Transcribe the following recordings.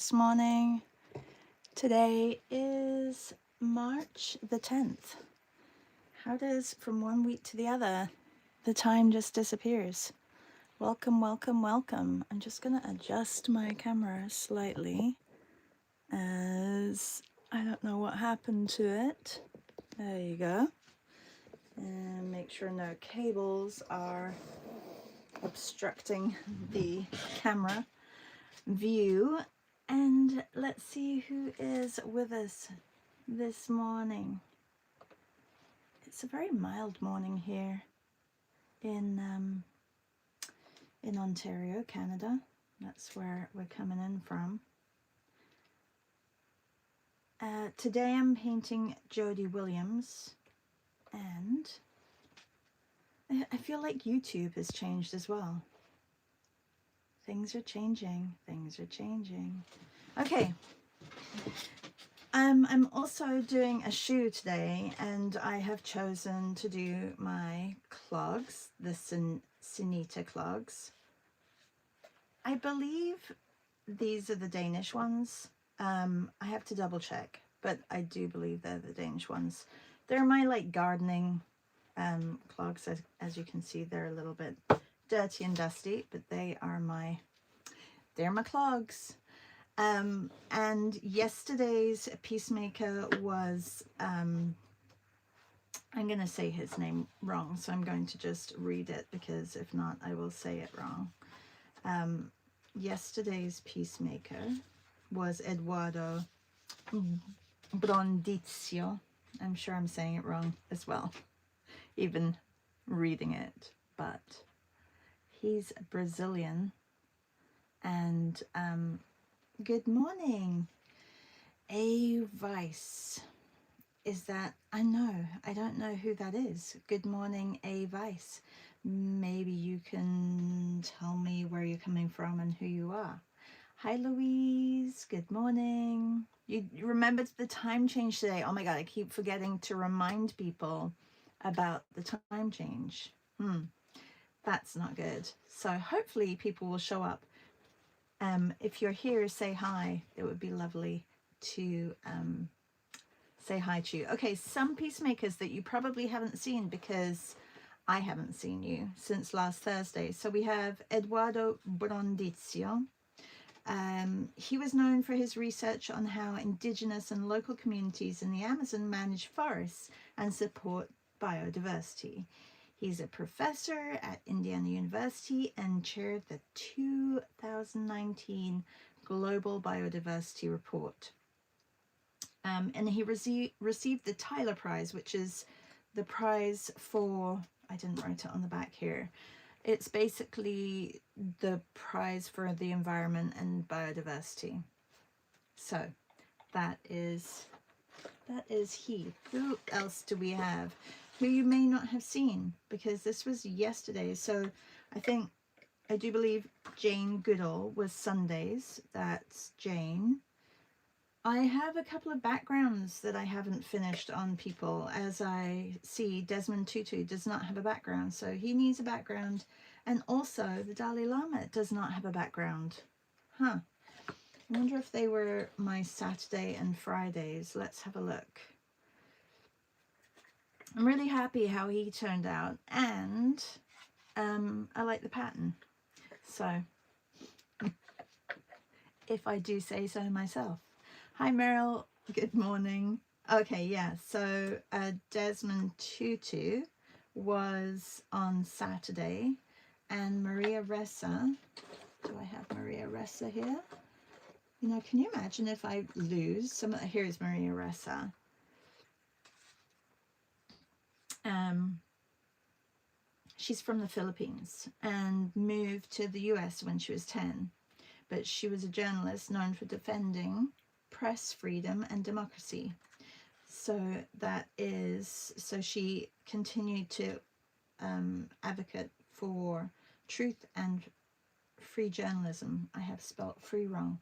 this morning. Today is March the 10th. How does from one week to the other the time just disappears? Welcome, welcome, welcome. I'm just going to adjust my camera slightly as I don't know what happened to it. There you go. And make sure no cables are obstructing the camera view. And let's see who is with us this morning. It's a very mild morning here in Ontario, Canada. That's where we're coming in from. Today I'm painting Jody Williams, and I feel like YouTube has changed as well. Things are changing. Things are changing. Okay. I'm also doing a shoe today, and I have chosen to do my clogs, the Sinita clogs. I believe these are the Danish ones. I have to double check, but I do believe they're the Danish ones. They're my like gardening clogs. As you can see, they're a little bit dirty and dusty, but they're my clogs. And yesterday's peacemaker was, I'm going to say his name wrong, so I'm going to just read it, because if not, I will say it wrong. Yesterday's peacemaker was Eduardo Brondizio. I'm sure I'm saying it wrong as well, even reading it, but he's Brazilian. And good morning, A Vice. Is that, I don't know who that is. Good morning, A Vice. Maybe you can tell me where you're coming from and who you are. Hi Louise, good morning. You remembered the time change today. Oh my god, I keep forgetting to remind people about the time change. That's not good. So hopefully people will show up. If you're here, say hi. It would be lovely to say hi to you. Okay, some peacemakers that you probably haven't seen, because I haven't seen you since last Thursday. So we have Eduardo Brondizio. He was known for his research on how indigenous and local communities in the Amazon manage forests and support biodiversity. He's a professor at Indiana University and chaired the 2019 Global Biodiversity Report. And he received the Tyler Prize, which is the prize for, I didn't write it on the back here, it's basically the prize for the environment and biodiversity. So that is he. Who else do we have who you may not have seen, because this was yesterday? So I do believe Jane Goodall was Sundays. That's Jane. I have a couple of backgrounds that I haven't finished on people. As I see, Desmond Tutu does not have a background, so he needs a background. And also, the Dalai Lama does not have a background. I wonder if they were my Saturday and Fridays. Let's have a look. I'm really happy how he turned out, and I like the pattern. So, if I do say so myself. Hi Meryl, good morning. Okay, yeah, so Desmond Tutu was on Saturday, and Maria Ressa, do I have Maria Ressa here? You know, can you imagine if I lose some? Here's Maria Ressa. She's from the Philippines and moved to the US when she was 10, but she was a journalist known for defending press freedom and democracy. So she continued to advocate for truth and free journalism. I have spelt free wrong.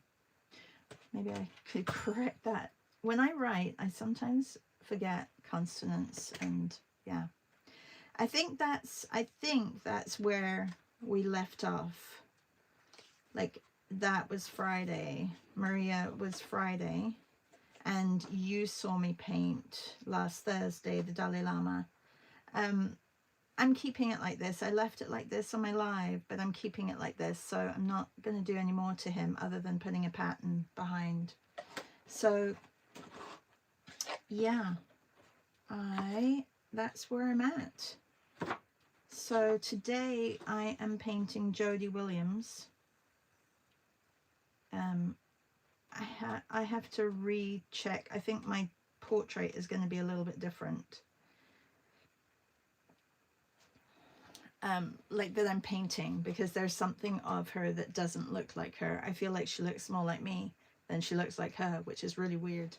Maybe I could correct that. When I write, I sometimes forget consonants, and yeah. I think that's where we left off. Like, that was Friday. Maria was Friday. And you saw me paint last Thursday, the Dalai Lama. I'm keeping it like this. I left it like this on my live, but I'm keeping it like this. So I'm not going to do any more to him other than putting a pattern behind. So yeah, that's where I'm at. So today I am painting Jody Williams. I have to recheck. I think my portrait is going to be a little bit different. Like that I'm painting, because there's something of her that doesn't look like her. I feel like she looks more like me than she looks like her, which is really weird.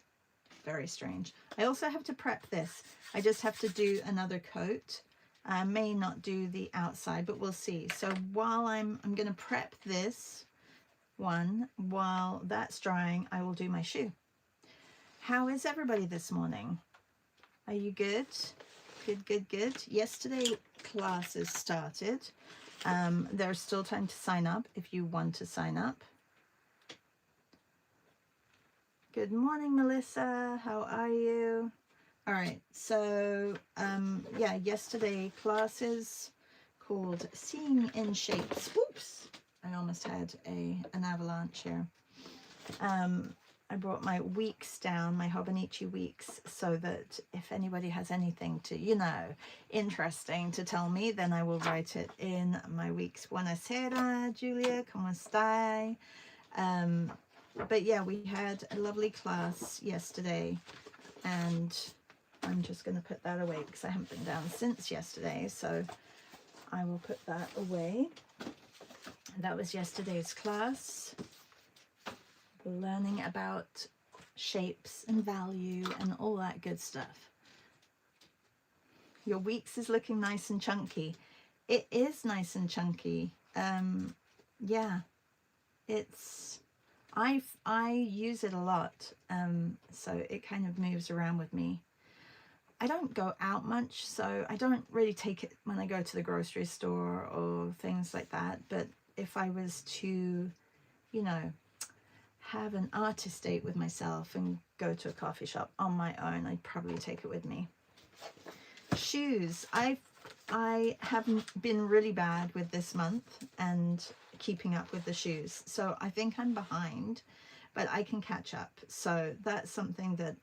Very strange. I also have to prep this. I just have to do another coat. I may not do the outside, but we'll see. So while I'm going to prep this one, while that's drying, I will do my shoe. How is everybody this morning? Are you good? Good. Yesterday classes started. There's still time to sign up if you want to sign up. Good morning, Melissa. How are you? All right, so yeah, yesterday classes called Seeing in Shapes. Whoops, I almost had an avalanche here. I brought my weeks down, my Hobonichi weeks, so that if anybody has anything to, you know, interesting to tell me, then I will write it in my weeks. Buonasera, Julia, come stai? But yeah, we had a lovely class yesterday, and I'm just going to put that away because I haven't been down since yesterday, so I will put that away. That was yesterday's class. Learning about shapes and value and all that good stuff. Your weeks is looking nice and chunky. It is nice and chunky. Yeah, it's I use it a lot, so it kind of moves around with me. I don't go out much, so I don't really take it when I go to the grocery store or things like that. But if I was to, you know, have an artist date with myself and go to a coffee shop on my own, I'd probably take it with me. Shoes. I haven't been really bad with this month and keeping up with the shoes, so I think I'm behind, but I can catch up. So that's something that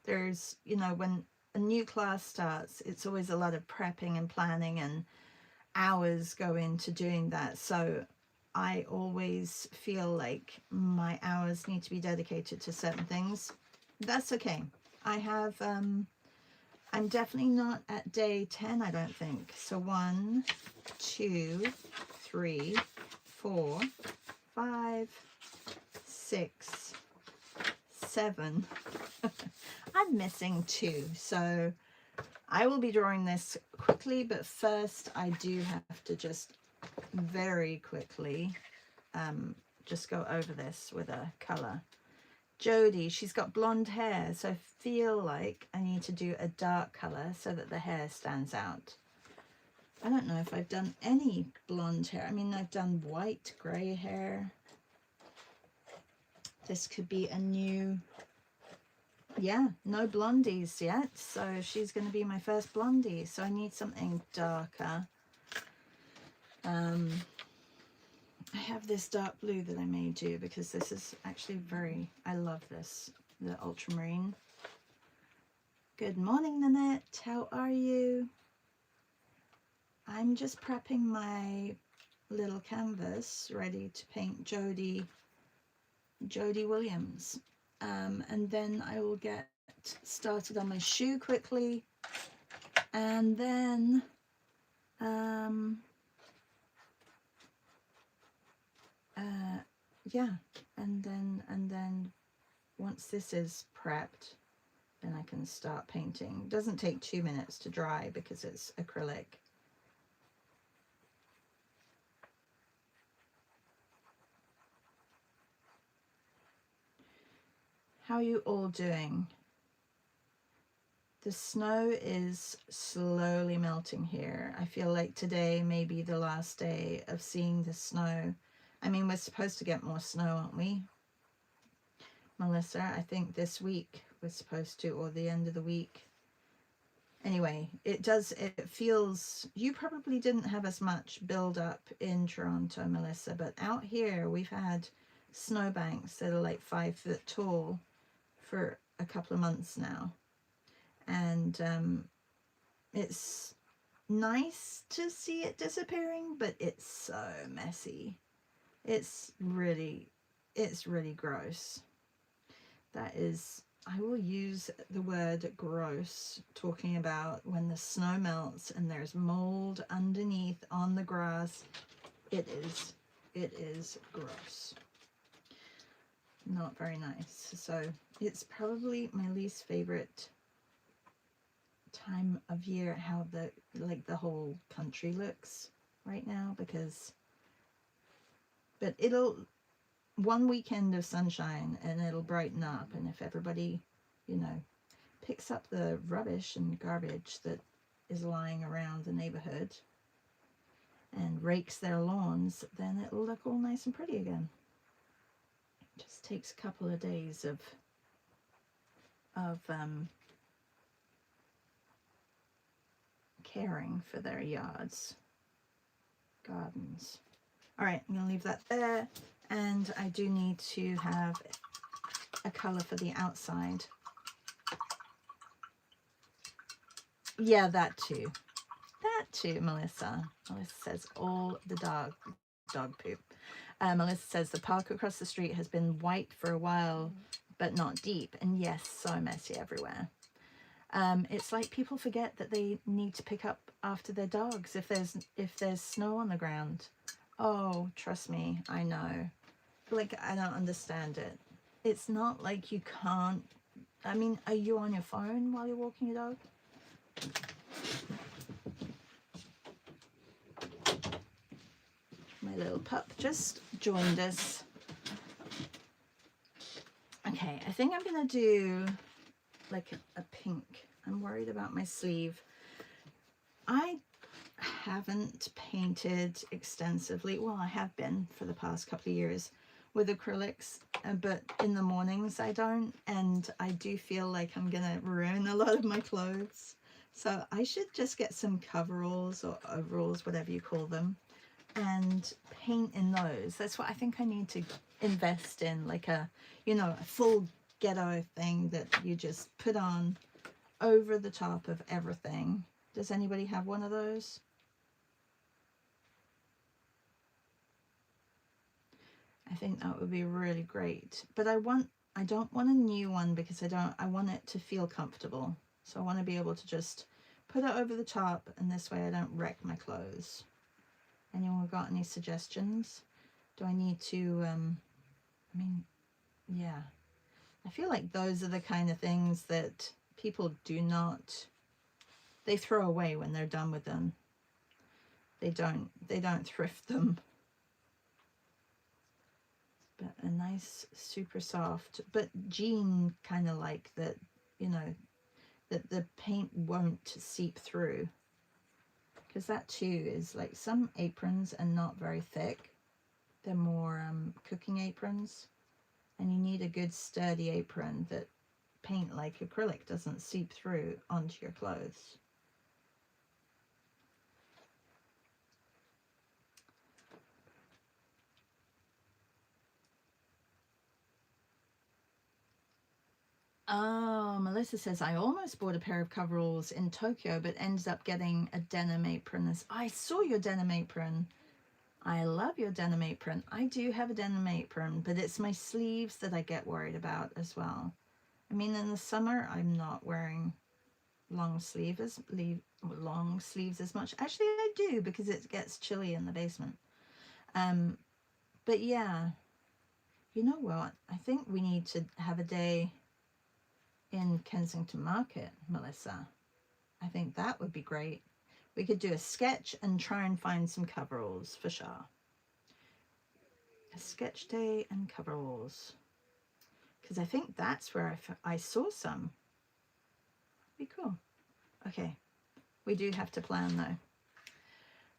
there's, you know, when a new class starts, it's always a lot of prepping and planning, and hours go into doing that. So I always feel like my hours need to be dedicated to certain things. That's okay. I have, I'm definitely not at day 10, I don't think. So 1, 2, 3, 4, 5, 6, 7. I'm missing 2. So I will be drawing this quickly, but first I do have to just very quickly just go over this with a color. Jody, she's got blonde hair, so I feel like I need to do a dark color so that the hair stands out. I don't know if I've done any blonde hair. I mean, I've done white, gray hair. This could be a new, yeah, no blondies yet, so she's going to be my first blondie, so I need something darker. I have this dark blue that I may do because this is actually I love this, the ultramarine. Good morning, Nanette. How are you? I'm just prepping my little canvas ready to paint Jody Williams. And then I will get started on my shoe quickly. And then yeah, and then once this is prepped, then I can start painting. It doesn't take 2 minutes to dry because it's acrylic. How are you all doing? The snow is slowly melting here. I feel like today may be the last day of seeing the snow I mean, we're supposed to get more snow, aren't we, Melissa? I think this week we're supposed to, or the end of the week. Anyway, it feels, you probably didn't have as much build up in Toronto, Melissa, but out here we've had snowbanks that are like 5 foot tall for a couple of months now. And it's nice to see it disappearing, but it's so messy. It's really gross. That is, I will use the word gross talking about when the snow melts and there's mold underneath on the grass. It is gross. Not very nice. So it's probably my least favorite time of year, how the whole country looks right now, but it'll, one weekend of sunshine and it'll brighten up, and if everybody, you know, picks up the rubbish and garbage that is lying around the neighborhood and rakes their lawns, then it'll look all nice and pretty again. It just takes a couple of days of caring for their yards, gardens. All right, I'm gonna leave that there, and I do need to have a color for the outside. Yeah, that too, Melissa. Melissa says all the dog poop. Melissa says the park across the street has been white for a while, but not deep, and yes, so messy everywhere. It's like people forget that they need to pick up after their dogs if there's snow on the ground. Oh, trust me, I know. Like, I don't understand it. It's not like you can't. I mean, are you on your phone while you're walking your dog? My little pup just joined us. Okay, I think I'm gonna do like a pink. I'm worried about my sleeve. I haven't painted extensively. Well, I have been for the past couple of years with acrylics, but in the mornings I don't, and I do feel like I'm gonna ruin a lot of my clothes. So I should just get some coveralls or overalls, whatever you call them, and paint in those. That's what I think I need to invest in, like a, you know, a full ghetto thing that you just put on over the top of everything. Does anybody have one of those? I think that would be really great. But I don't want a new one because I want it to feel comfortable. So I want to be able to just put it over the top, and this way I don't wreck my clothes. Anyone got any suggestions? Do I need to, I mean, yeah. I feel like those are the kind of things that people they throw away when they're done with them. They don't thrift them. But a nice, super soft, but jean kind of like that, you know, that the paint won't seep through. Because that too is like, some aprons are not very thick. They're more cooking aprons. And you need a good sturdy apron that paint like acrylic doesn't seep through onto your clothes. Oh, Melissa says, I almost bought a pair of coveralls in Tokyo, but ended up getting a denim apron. I saw your denim apron. I love your denim apron. I do have a denim apron, but it's my sleeves that I get worried about as well. I mean, in the summer, I'm not wearing long sleeves as much. Actually, I do, because it gets chilly in the basement. But yeah, you know what? I think we need to have a day in Kensington Market, Melissa. I think that would be great. We could do a sketch and try and find some coveralls for sure. A sketch day and coveralls. Because I think that's where I saw some. Be cool. Okay. We do have to plan though.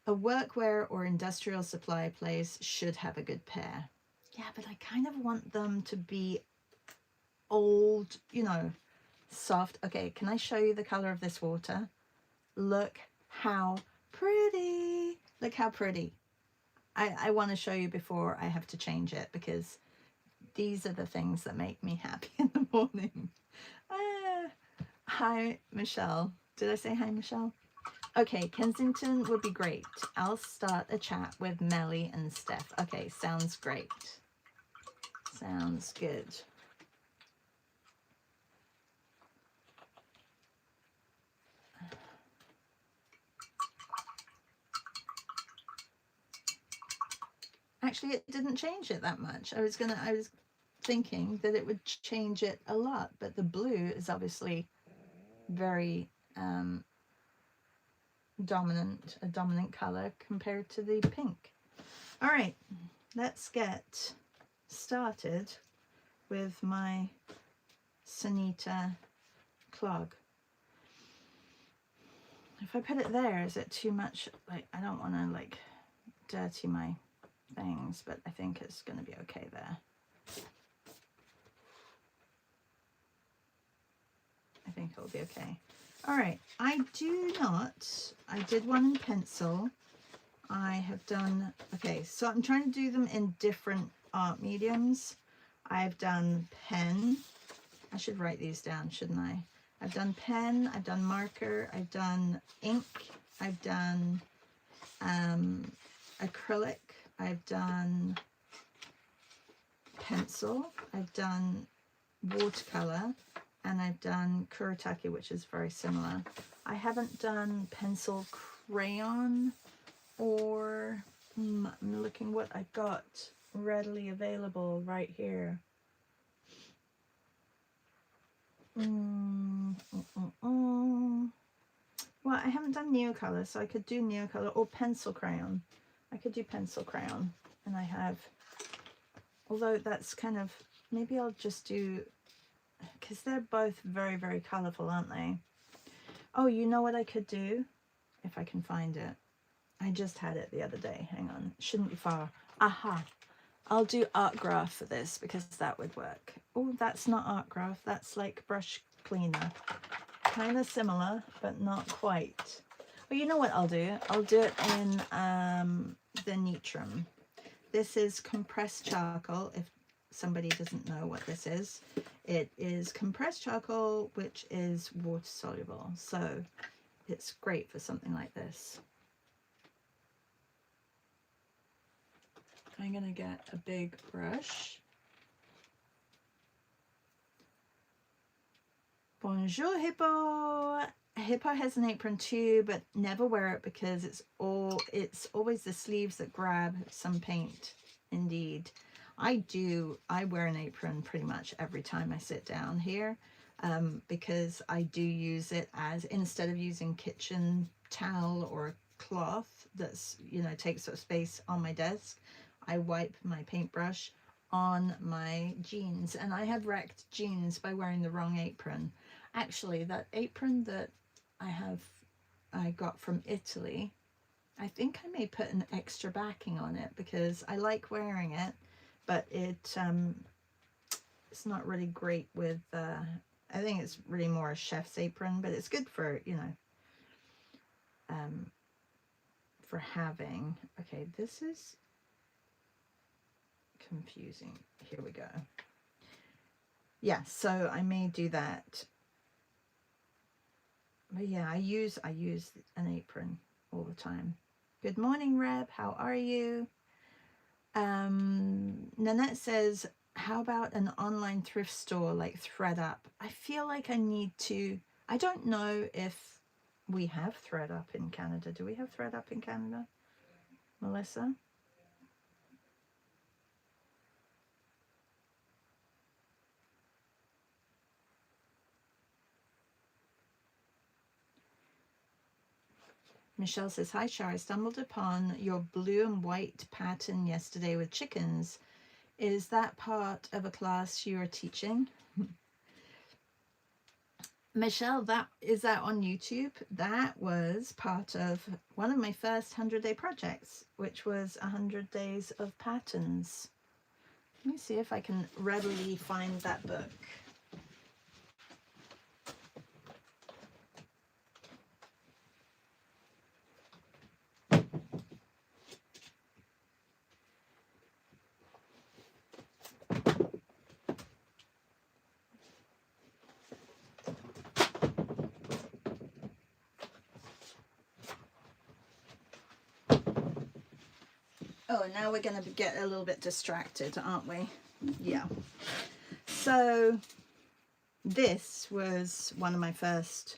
A workwear or industrial supply place should have a good pair. Yeah, but I kind of want them to be old, you know, soft. Okay, can I show you the color of this water? Look how pretty. Look how pretty. I want to show you before I have to change it, because these are the things that make me happy in the morning. Hi, Michelle. Did I say hi, Michelle? Okay, Kensington would be great. I'll start a chat with Melly and Steph. Okay, sounds great. Sounds good. Actually, it didn't change it that much. I was thinking that it would change it a lot, but the blue is obviously very dominant, a dominant color compared to the pink. All right, let's get started with my Sunita clog. If I put it there, is it too much? Like, I don't want to like dirty my things, but I think it's going to be okay there. I think it'll be okay. All right, I did one in pencil. I have done, okay, so I'm trying to do them in different art mediums. I've done pen. I should write these down, shouldn't I? I've done pen, I've done marker, I've done ink, I've done acrylic, I've done pencil, I've done watercolor, and I've done kuretake, which is very similar. I haven't done pencil crayon, or I'm looking what I've got readily available right here. Well, I haven't done Neocolor, so I could do Neocolor or pencil crayon. I could do pencil crayon, and I have, although that's kind of, maybe I'll just do, because they're both very, very colorful, aren't they? Oh, you know what I could do? If I can find it. I just had it the other day. Hang on. Shouldn't be far. Aha. I'll do art graph for this, because that would work. Oh, that's not art graph. That's like brush cleaner. Kind of similar, but not quite. Well, you know what I'll do? I'll do it in the Neutrum. This is compressed charcoal, if somebody doesn't know what this is. It is compressed charcoal, which is water soluble. So it's great for something like this. I'm going to get a big brush. Bonjour, Hippo. Hippo has an apron too, but never wear it because it's always the sleeves that grab some paint. Indeed. I wear an apron pretty much every time I sit down here, because I do use it as, instead of using kitchen towel or cloth that's, you know, takes up space on my desk, I wipe my paintbrush on my jeans, and I have wrecked jeans by wearing the wrong apron. Actually, that apron that I got from Italy, I think I may put an extra backing on it because I like wearing it, but it's not really great with, I think it's really more a chef's apron, but it's good for, you know, for having. Okay, this is confusing. Here we go. Yeah, so I may do that. But yeah, I use an apron all the time. Good morning, Reb. How are you? Nanette says, how about an online thrift store like ThreadUp? I feel like I need to, I don't know if we have ThreadUp in Canada. Do we have ThreadUp in Canada, Melissa? Michelle says, hi, Char. I stumbled upon your blue and white pattern yesterday with chickens. Is that part of a class you are teaching? Michelle, that is that on YouTube. That was part of one of my first 100-day projects, which was 100 days of patterns. Let me see if I can readily find that book. Oh, now we're going to get a little bit distracted, aren't we? Yeah. So this was one of my first,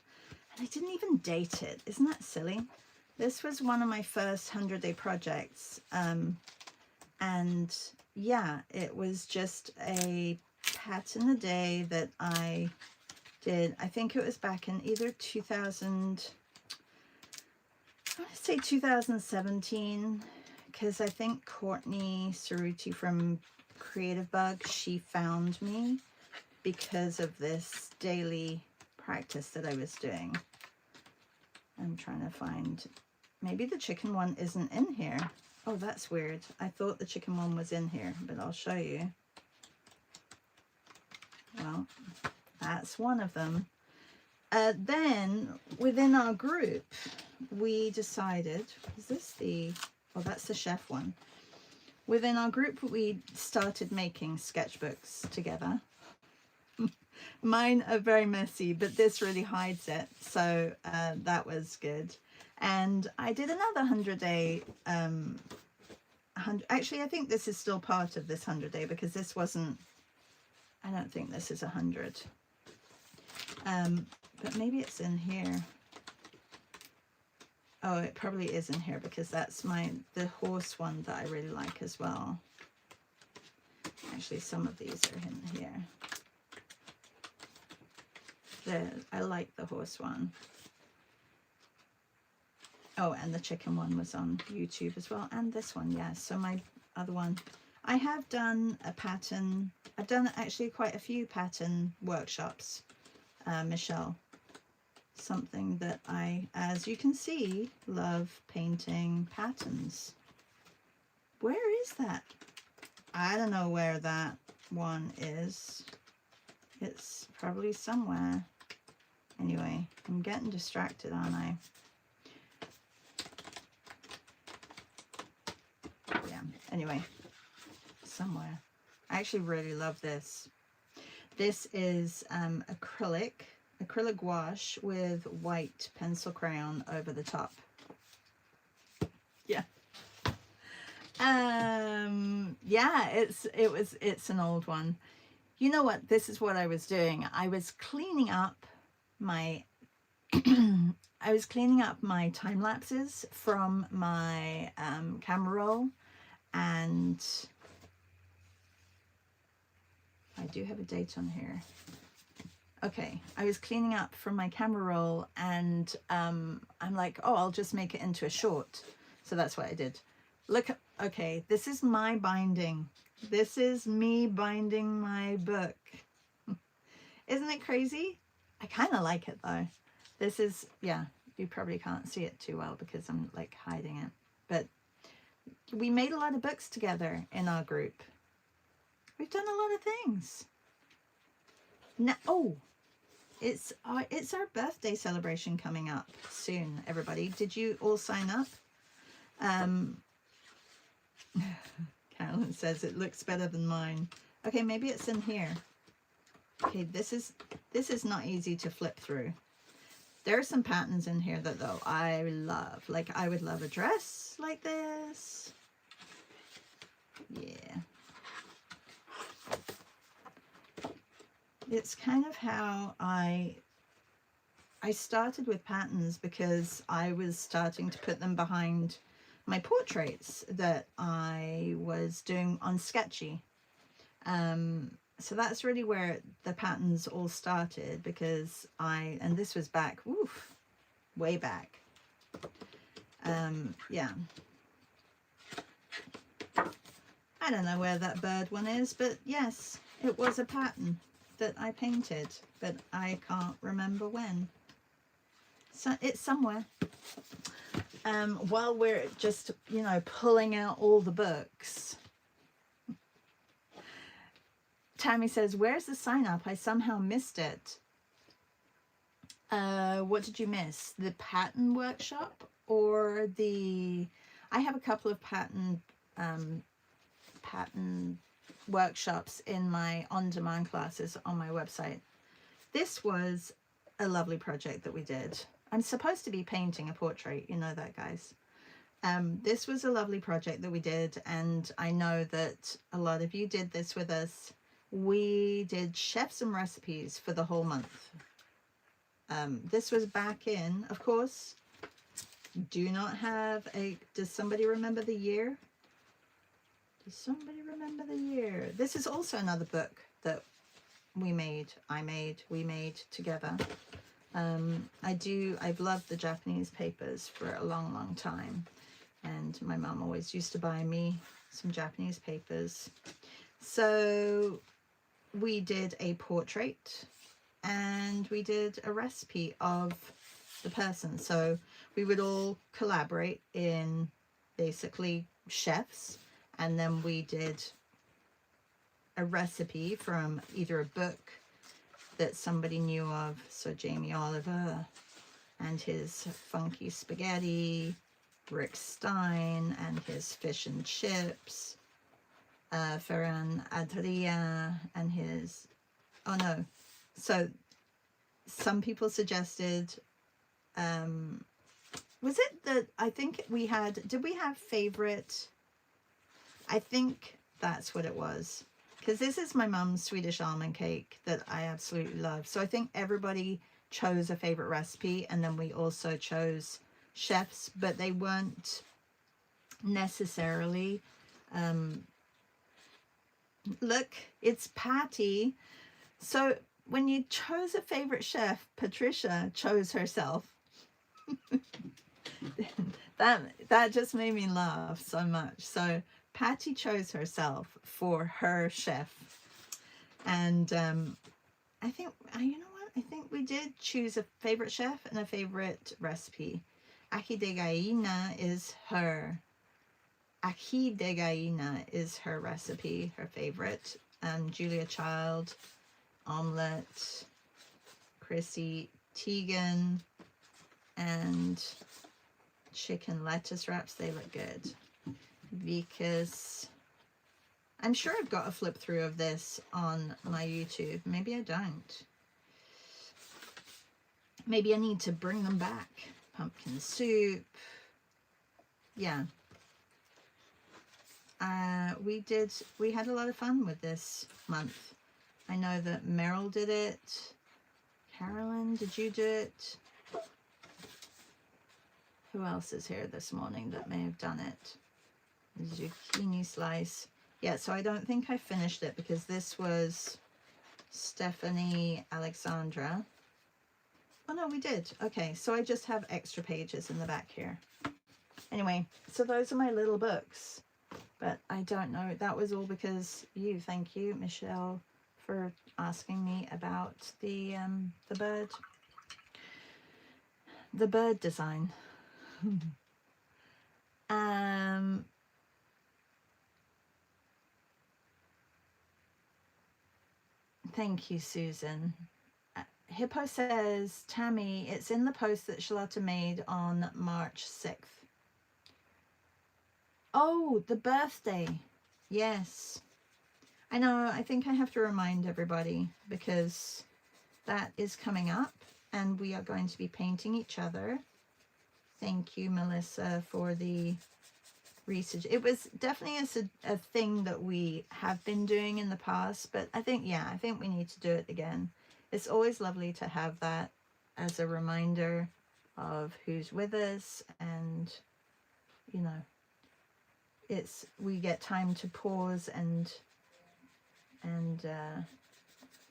and I didn't even date it. Isn't that silly? This was one of my first 100-day projects. And yeah, it was just a pattern a day that I did. I think it was back in either 2000, I want to say 2017, because I think Courtney Cerruti from Creative Bug, she found me because of this daily practice that I was doing. I'm trying to find, maybe the chicken one isn't in here. Oh, that's weird. I thought the chicken one was in here, but I'll show you. Well, that's one of them. Then within our group, we decided, is this the, oh, that's the chef one. Within our group, we started making sketchbooks together. Mine are very messy, but this really hides it. So that was good. And I did another 100-day, actually, I think this is still part of this 100-day because this wasn't, I don't think this is 100. But maybe it's in here. Oh, it probably is in here because that's the horse one that I really like as well. Actually, some of these are in here. I like the horse one. Oh, and the chicken one was on YouTube as well. And this one, yeah. So my other one, I have done a pattern. I've done actually quite a few pattern workshops, Michelle. Something that I, as you can see, love painting patterns. Where is that? I don't know where that one is. It's probably somewhere. Anyway, I'm getting distracted, aren't I? Yeah, anyway, somewhere. I actually really love this. This is acrylic gouache with white pencil crayon over the top. Yeah. Yeah, it's an old one. You know what? This is what I was doing. I was cleaning up my time lapses from my camera roll, and I do have a date on here. Okay, I was cleaning up from my camera roll, and I'm like, oh, I'll just make it into a short. So that's what I did. Look, okay, this is my binding. This is me binding my book. Isn't it crazy? I kind of like it though. This is, yeah, you probably can't see it too well because I'm like hiding it. But we made a lot of books together in our group. We've done a lot of things. Now, oh, it's our birthday celebration coming up soon, everybody. Did you all sign up? Carolyn says it looks better than mine. Okay, maybe it's in here. Okay, this is not easy to flip through. There are some patterns in here that though I love. Like I would love a dress like this. Yeah. It's kind of how I started with patterns because I was starting to put them behind my portraits that I was doing on Sketchy. So that's really where the patterns all started because and this was back, oof, way back. Yeah. I don't know where that bird one is, but yes, it was a pattern. that I painted, but I can't remember when. So it's somewhere. While we're just, you know, pulling out all the books, Tammy says, where's the sign up? I somehow missed it. What did you miss? The pattern workshop or the... I have a couple of pattern workshops in my on-demand classes on my website. This was a lovely project that we did. I'm supposed to be painting a portrait, you know that, guys. This was a lovely project that we did, and I know that a lot of you did this with us. We did chefs and recipes for the whole month. This was back in, of course, do not have a... Does somebody remember the year? Does somebody remember the year? This is also another book that we made together. I've loved the Japanese papers for a long, long time. And my mum always used to buy me some Japanese papers. So we did a portrait and we did a recipe of the person. So we would all collaborate in basically chefs, and then we did a recipe from either a book that somebody knew of. So Jamie Oliver and his funky spaghetti, Rick Stein and his fish and chips, Ferran Adria and his... Oh no. So some people suggested, was it that, I think we had, did we have favorite? I think that's what it was. Because this is my mum's Swedish almond cake that I absolutely love. So I think everybody chose a favorite recipe, and then we also chose chefs, but they weren't necessarily... Look, it's Patty. So when you chose a favorite chef, Patricia chose herself. that just made me laugh so much. So Patty chose herself for her chef, and I think, you know what, I think we did choose a favorite chef and a favorite recipe. Ají de gallina is her... Ají de gallina is her recipe, her favorite. Julia Child, omelette, Chrissy Teigen, and chicken lettuce wraps. They look good. Because I'm sure I've got a flip through of this on my YouTube. Maybe I don't. Maybe I need to bring them back. Pumpkin soup. Yeah. We had a lot of fun with this month. I know that Meryl did it. Carolyn, did you do it? Who else is here this morning that may have done it? Zucchini slice. Yeah, so I don't think I finished it because this was Stephanie Alexandra. Oh no, we did. Okay, so I just have extra pages in the back here. Anyway, so those are my little books. But I don't know, that was all because you, thank you, Michelle, for asking me about the bird design. Thank you, Susan. Hippo says, Tammy, it's in the post that Charlotta made on March 6th. Oh, the birthday. Yes. I know, I think I have to remind everybody because that is coming up and we are going to be painting each other. Thank you, Melissa, for the research. It was definitely a thing that we have been doing in the past, but I think, yeah, I think we need to do it again. It's always lovely to have that as a reminder of who's with us, and, you know, we get time to pause and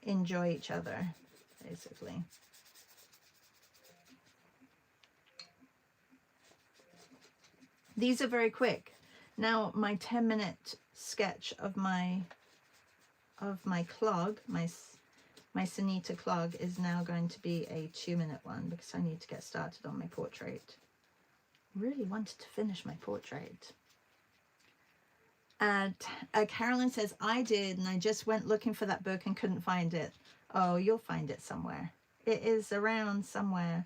enjoy each other, basically. These are very quick. Now my 10-minute sketch of my clog, my My Sunita clog is now going to be a 2-minute one because I need to get started on my portrait. Really wanted to finish my portrait. And Carolyn says, I did, and I just went looking for that book and couldn't find it. Oh, you'll find it somewhere. It is around somewhere.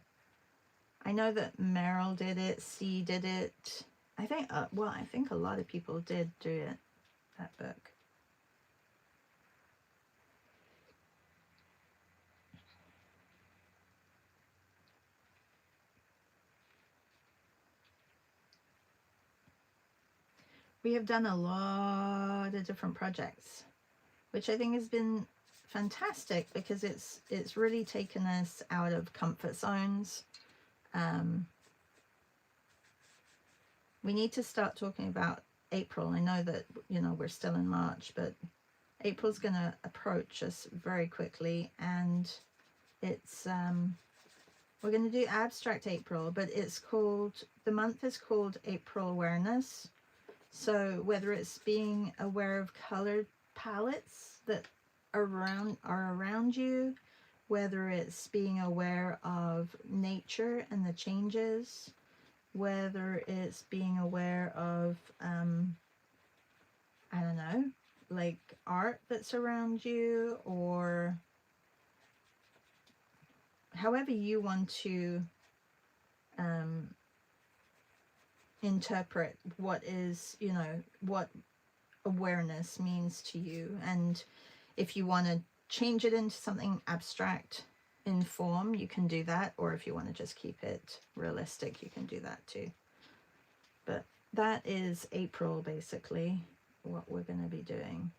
I know that Meryl did it, C did it. I think, well, I think a lot of people did do it, that book. We have done a lot of different projects, which I think has been fantastic because it's really taken us out of comfort zones. We need to start talking about April. I know that, you know, we're still in March, but April's going to approach us very quickly, and it's we're going to do abstract April, but it's called, the month is called April Awareness. So whether it's being aware of colored palettes that are around you, whether it's being aware of nature and the changes, whether it's being aware of I don't know, like art that's around you, or however you want to interpret what is, you know, what awareness means to you. And if you want to change it into something abstract in form, you can do that, or if you want to just keep it realistic, you can do that too. But that is April, basically, what we're going to be doing,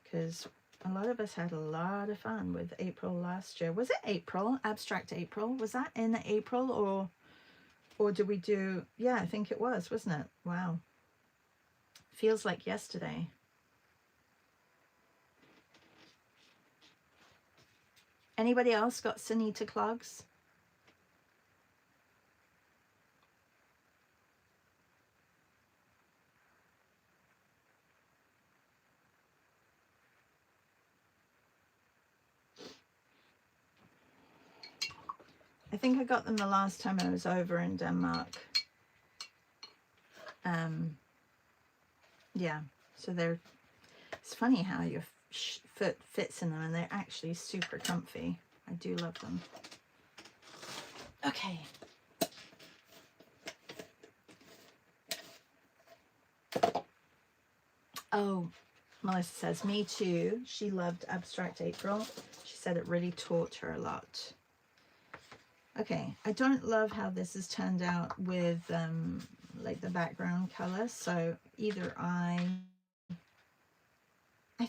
because a lot of us had a lot of fun with April last year. Was it April? Abstract April? Was that in April, or did we do, yeah, I think it was, wasn't it? Wow. Feels like yesterday. Anybody else got Sunita clogs? I think I got them the last time I was over in Denmark. Yeah, so they're, it's funny how your foot fits in them, and they're actually super comfy. I do love them. Okay. Oh, Melissa says, me too. She loved Abstract April. She said it really taught her a lot. Okay, I don't love how this has turned out with like the background color, so either I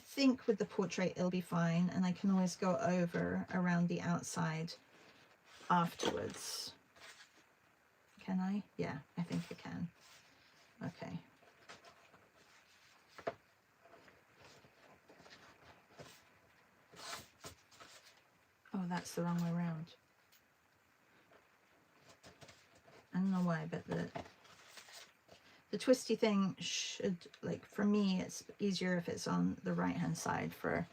think with the portrait it'll be fine, and I can always go over around the outside afterwards. Can I? Yeah, I think I can. Okay. Oh, that's the wrong way around. I don't know why, but the twisty thing should, like, for me, it's easier if it's on the right hand side for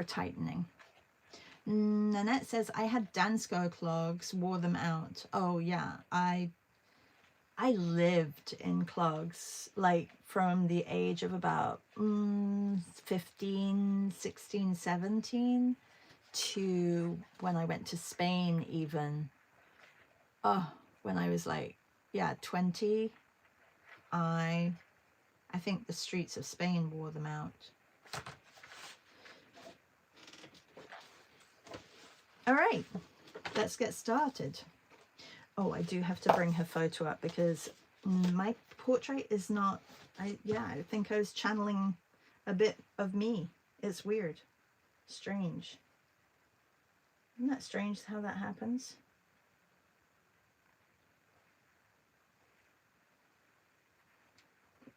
tightening. Nanette says, I had Dansko clogs, wore them out. Oh yeah, I lived in clogs, like from the age of about 15, 16, 17 to when I went to Spain even. Oh, when I was like, yeah, 20, I think the streets of Spain wore them out. All right, let's get started. Oh, I do have to bring her photo up because my portrait is not, I think I was channeling a bit of me. It's weird, strange. Isn't that strange how that happens?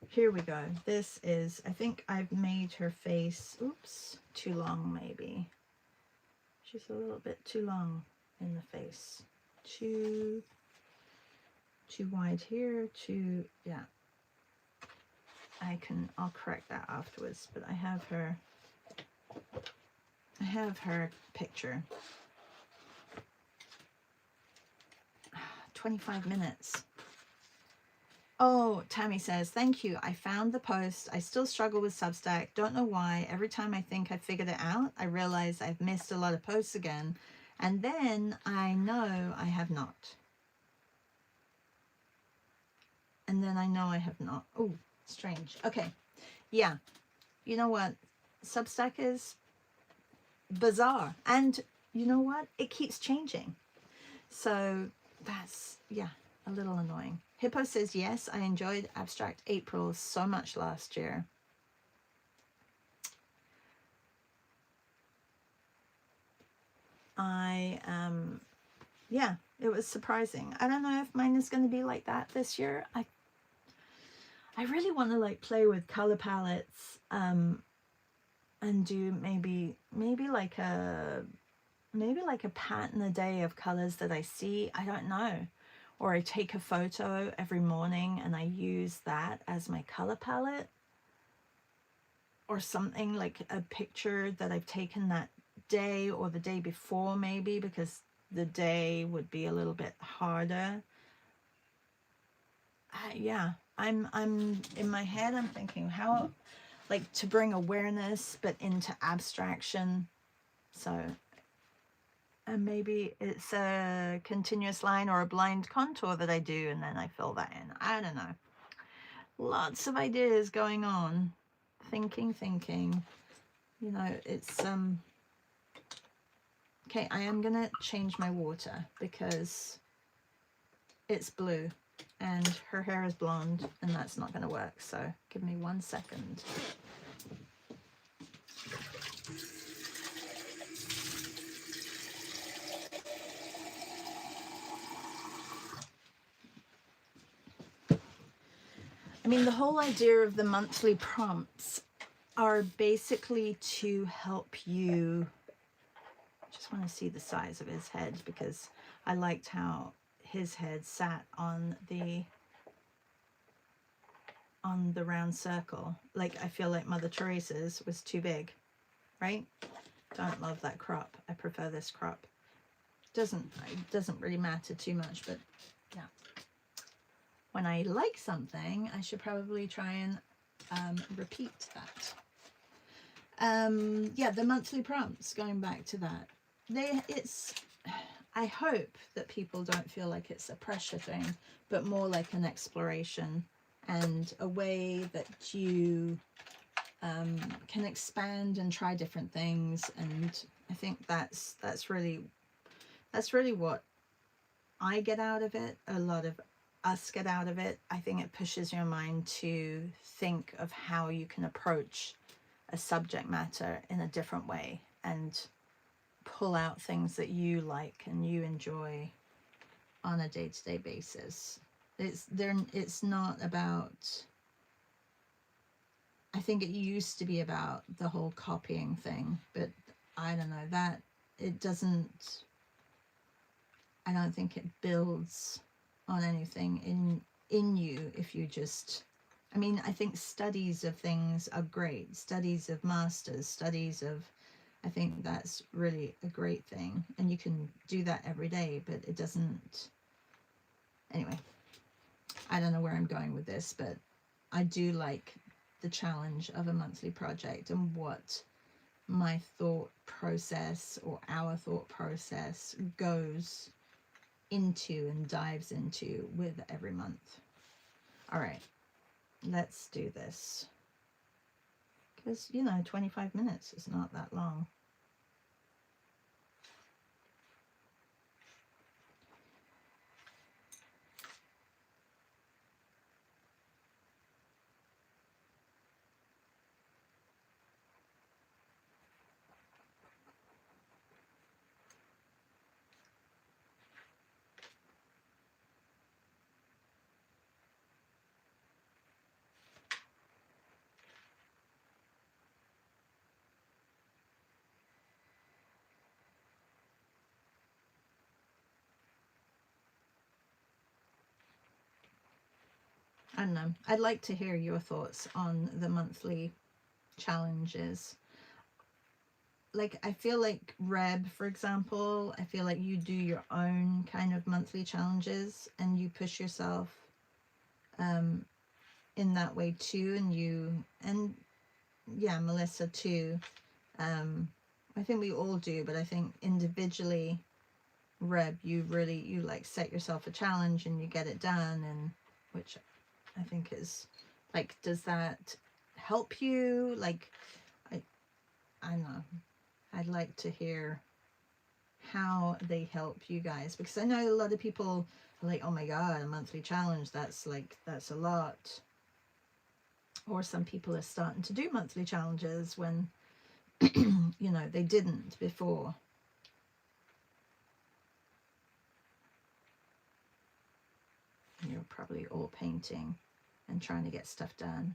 Here we go. This is, I think I've made her face, oops, too long maybe. She's a little bit too long in the face. Too wide here, yeah. I'll correct that afterwards, but I have her have her picture. 25 minutes. Oh, Tammy says, thank you. I found the post. I still struggle with Substack. Don't know why. Every time I think I figured it out, I realize I've missed a lot of posts again. And then I know I have not. And then I know I have not. Oh, strange. Okay. Yeah. You know what? Substack is bizarre. And you know what? It keeps changing. So that's, yeah, a little annoying. Hippo says, yes, I enjoyed Abstract April so much last year. Yeah, it was surprising. I don't know if mine is going to be like that this year. I really want to like play with color palettes and do maybe like a pattern a day of colors that I see. I don't know. Or I take a photo every morning and I use that as my color palette. Or something like a picture that I've taken that day or the day before, maybe, because the day would be a little bit harder. Yeah, I'm in my head, I'm thinking how, like, to bring awareness but into abstraction. So and maybe it's a continuous line or a blind contour that I do, and then I fill that in. I don't know. Lots of ideas going on. Thinking. You know, it's okay, I am gonna change my water because it's blue and her hair is blonde and that's not gonna work. So give me 1 second. I mean, the whole idea of the monthly prompts are basically to help you. I just want to see the size of his head because I liked how his head sat on the round circle. Like, I feel like Mother Teresa's was too big, right? Don't love that crop. I prefer this crop. It doesn't really matter too much, but yeah. When I like something, I should probably try and repeat that. Yeah, the monthly prompts, going back to that. I hope that people don't feel like it's a pressure thing, but more like an exploration and a way that you can expand and try different things. And I think that's really what I get out of it. A lot of us get out of it. I think it pushes your mind to think of how you can approach a subject matter in a different way and pull out things that you like and you enjoy on a day-to-day basis. It's not about, I think it used to be about the whole copying thing, but I don't know, that it doesn't, I don't think it builds on anything in you if you just, I mean, I think studies of things are great. Studies of masters, studies of, I think that's really a great thing. And you can do that every day, but it doesn't, anyway, I don't know where I'm going with this, but I do like the challenge of a monthly project and what my thought process or our thought process goes into and dives into with every month. All right, let's do this. Because, you know, 25 minutes is not that long. I don't know. I'd like to hear your thoughts on the monthly challenges. like, I feel like Reb, for example, I feel like you do your own kind of monthly challenges and you push yourself in that way too. And yeah, Melissa too. I think we all do, but I think individually, Reb, you like set yourself a challenge and you get it done, and which I think is like, does that help you? Like, I don't know. I'd like to hear how they help you guys, because I know a lot of people are like, oh my god, a monthly challenge, that's a lot. Or some people are starting to do monthly challenges when you know, they didn't before. You're probably all painting and trying to get stuff done.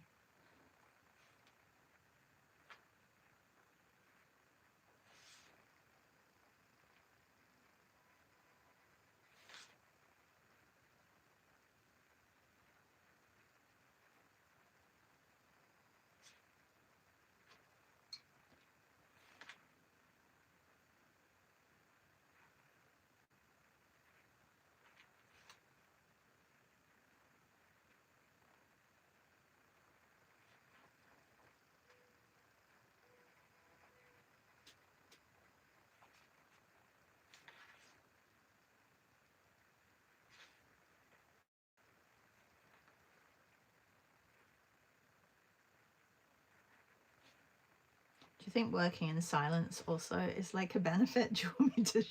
Do you think working in silence also is like a benefit? Do you want me to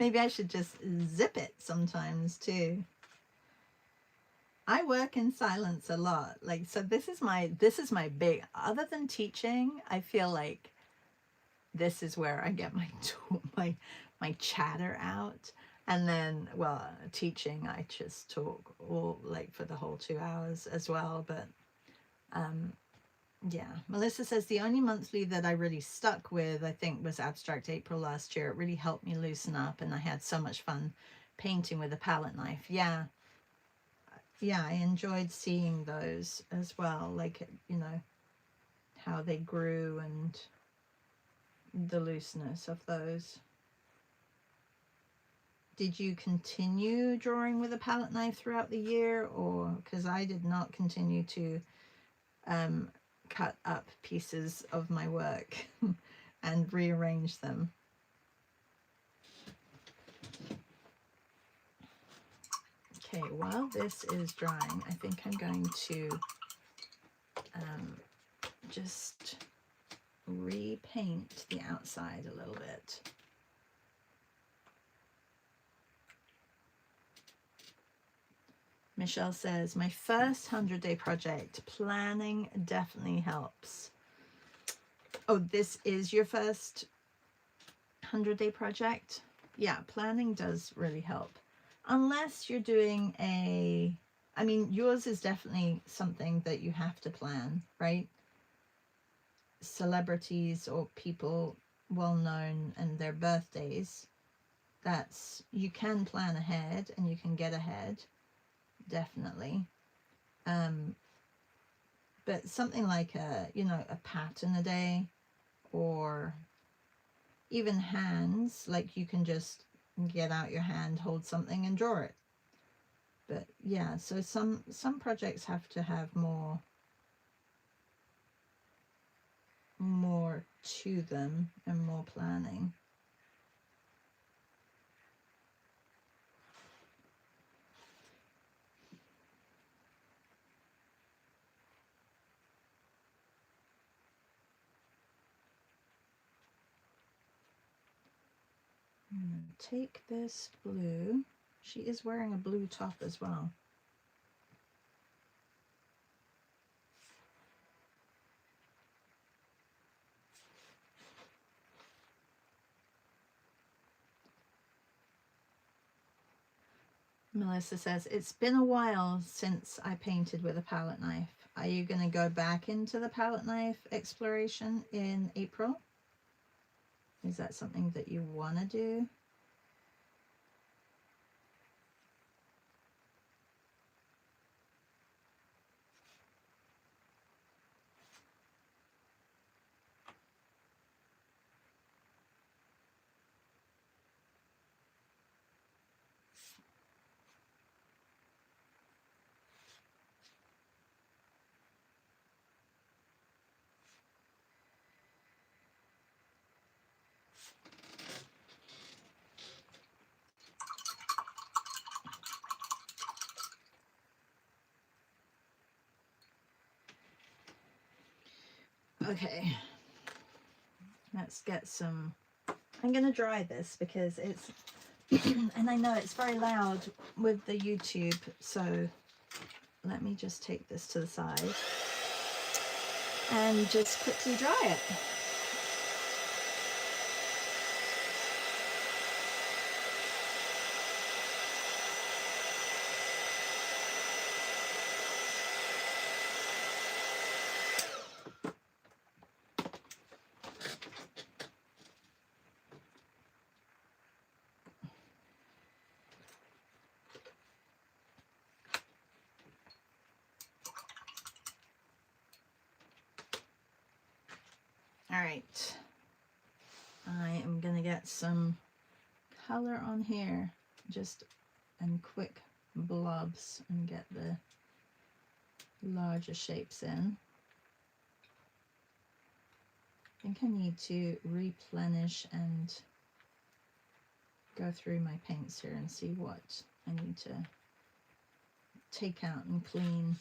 maybe I should just zip it sometimes too? I work in silence a lot. Like, so this is my big, other than teaching, I feel like this is where I get my my chatter out. And then, well, teaching, I just talk all like for the whole 2 hours as well. But yeah, Melissa says the only monthly that I really stuck with, I think, was Abstract April last year. It really helped me loosen up, and I had so much fun painting with a palette knife. Yeah, I enjoyed seeing those as well, like, you know, how they grew and the looseness of those. Did you continue drawing with a palette knife throughout the year? Or, because I did not continue to cut up pieces of my work and rearrange them. Okay, while this is drying, I think I'm going to just repaint the outside a little bit. Michelle says, my first 100-day project, planning definitely helps. Oh, this is your first 100-day project? Yeah, planning does really help. Unless you're doing I mean, yours is definitely something that you have to plan, right? Celebrities or people well known and their birthdays, you can plan ahead and you can get ahead, definitely. But something like a pattern a day, or even hands, like you can just get out your hand, hold something and draw it. But yeah, so some projects have to have more to them and more planning. I'm going to take this blue. She is wearing a blue top as well. Melissa says, it's been a while since I painted with a palette knife. Are you going to go back into the palette knife exploration in April? Is that something that you want to do? Okay, let's get some, I'm going to dry this because it's, and I know it's very loud with the YouTube, so let me just take this to the side and just quickly dry it. All right, I am gonna get some color on here, just in quick blobs, and get the larger shapes in. I think I need to replenish and go through my paints here and see what I need to take out and clean.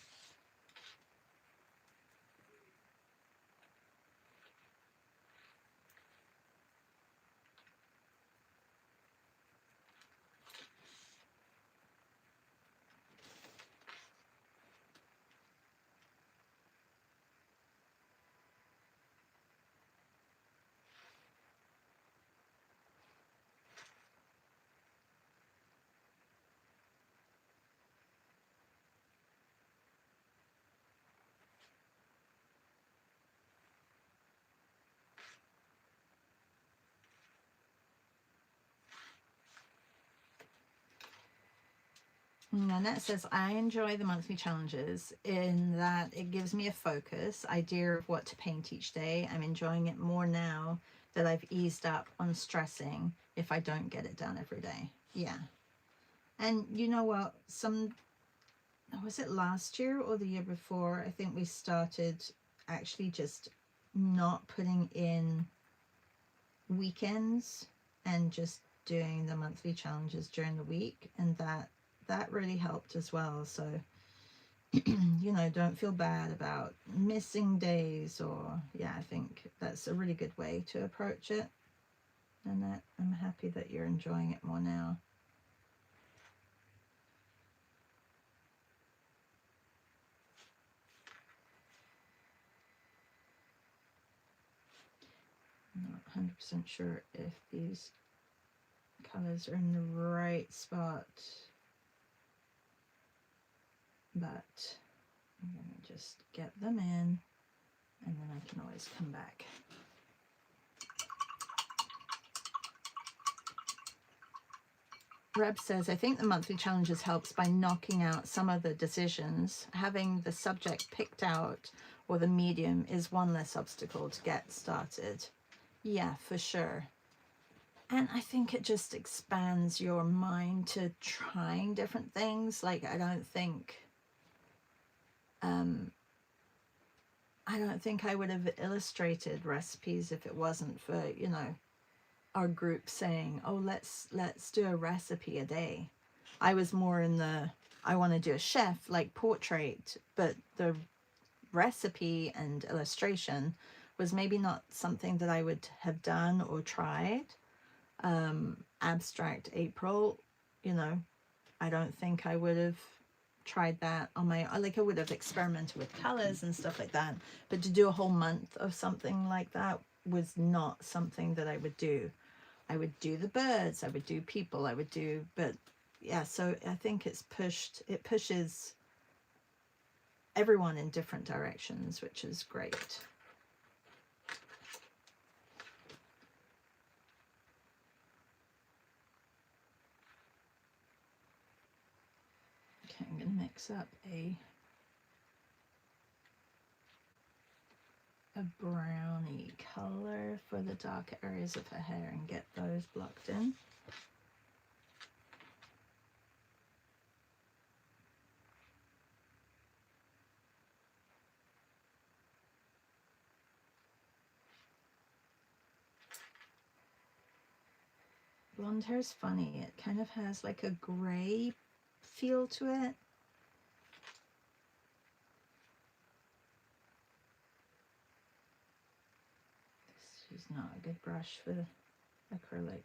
And Annette says, I enjoy the monthly challenges in that it gives me a focus, idea of what to paint each day. I'm enjoying it more now that I've eased up on stressing if I don't get it done every day. Yeah. And you know what? Was it last year or the year before? I think we started actually just not putting in weekends and just doing the monthly challenges during the week, and that really helped as well. So you know, don't feel bad about missing days, or yeah, I think that's a really good way to approach it, and that I'm happy that you're enjoying it more now. I'm not 100% sure if these colors are in the right spot, but I'm gonna just get them in, and then I can always come back. Reb says, I think the monthly challenges helps by knocking out some of the decisions. Having the subject picked out or the medium is one less obstacle to get started. Yeah, for sure. And I think it just expands your mind to trying different things. Like, I don't think I would have illustrated recipes if it wasn't for, you know, our group saying, oh, let's do a recipe a day. I was more in the, I want to do a chef like portrait, but the recipe and illustration was maybe not something that I would have done or tried. Abstract April, you know, I don't think I would have tried that on my, like I would have experimented with colors and stuff like that, but to do a whole month of something like that was not something that I would do. I would do the birds, I would do people, I would do, but yeah, so I think it pushes everyone in different directions, which is great. Okay, I'm going to mix up a browny color for the darker areas of her hair and get those blocked in. Blonde hair is funny. It kind of has like a gray feel to it. is not a good brush for acrylic.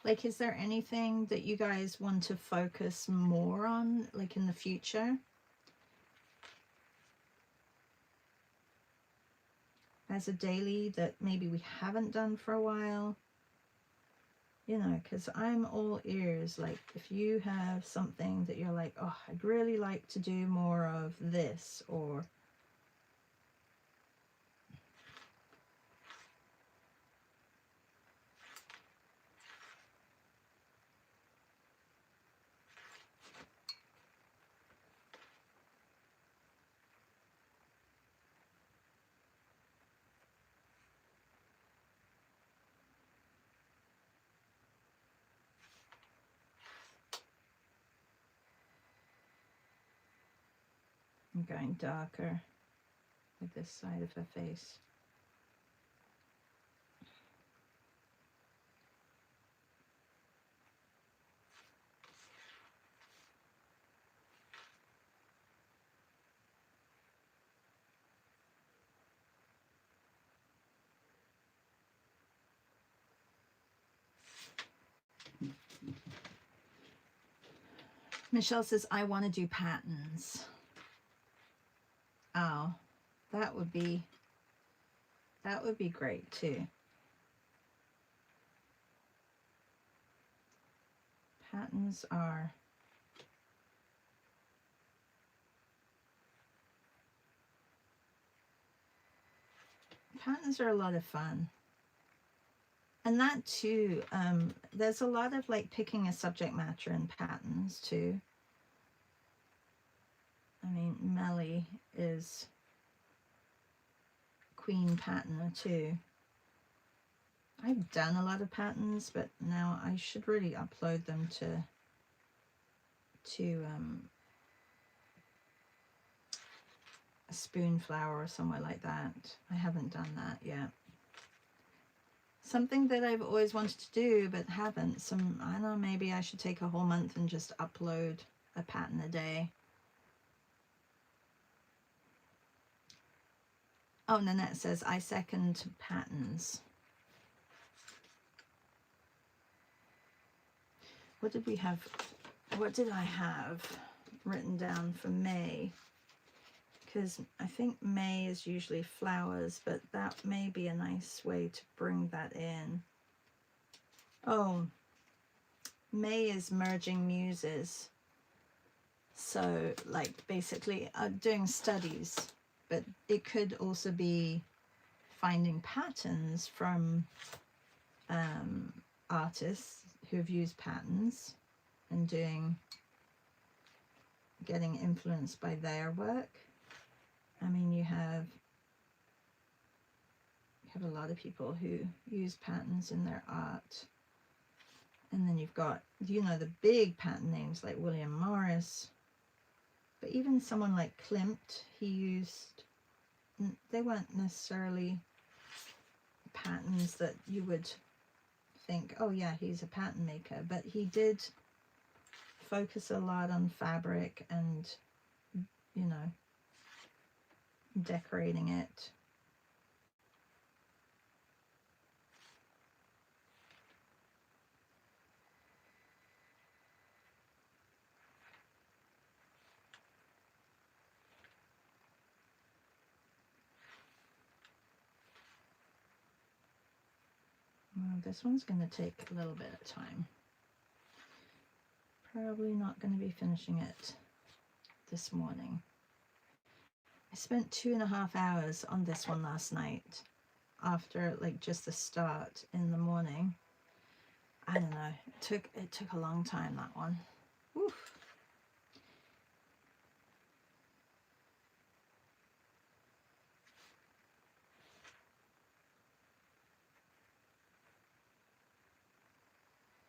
Like, is there anything that you guys want to focus more on, like in the future? As a daily that maybe we haven't done for a while? You know, because I'm all ears. Like, if you have something that you're like, oh, I'd really like to do more of this, or I'm going darker with this side of her face. Michelle says, I want to do patterns. Oh, that would be great too. Patterns are a lot of fun. And that too, there's a lot of like picking a subject matter in patterns too. I mean, Melly is queen patterner too. I've done a lot of patterns, but now I should really upload them to a Spoonflower or somewhere like that. I haven't done that yet. Something that I've always wanted to do but haven't. I don't know, maybe I should take a whole month and just upload a pattern a day. Oh, Nanette says, I second patterns. What did we have? What did I have written down for May? Because I think May is usually flowers, but that may be a nice way to bring that in. Oh, May is merging muses. So like basically doing studies, but it could also be finding patterns from artists who have used patterns and getting influenced by their work. I mean, you have a lot of people who use patterns in their art. And then you've got, you know, the big pattern names like William Morris. But even someone like Klimt, he used, they weren't necessarily patterns that you would think, oh yeah, he's a pattern maker. But he did focus a lot on fabric and, you know, decorating it. Well, this one's going to take a little bit of time. Probably not going to be finishing it this morning. I spent 2.5 hours on this one last night after like just the start in the morning. I don't know, it took a long time, that one. Oof.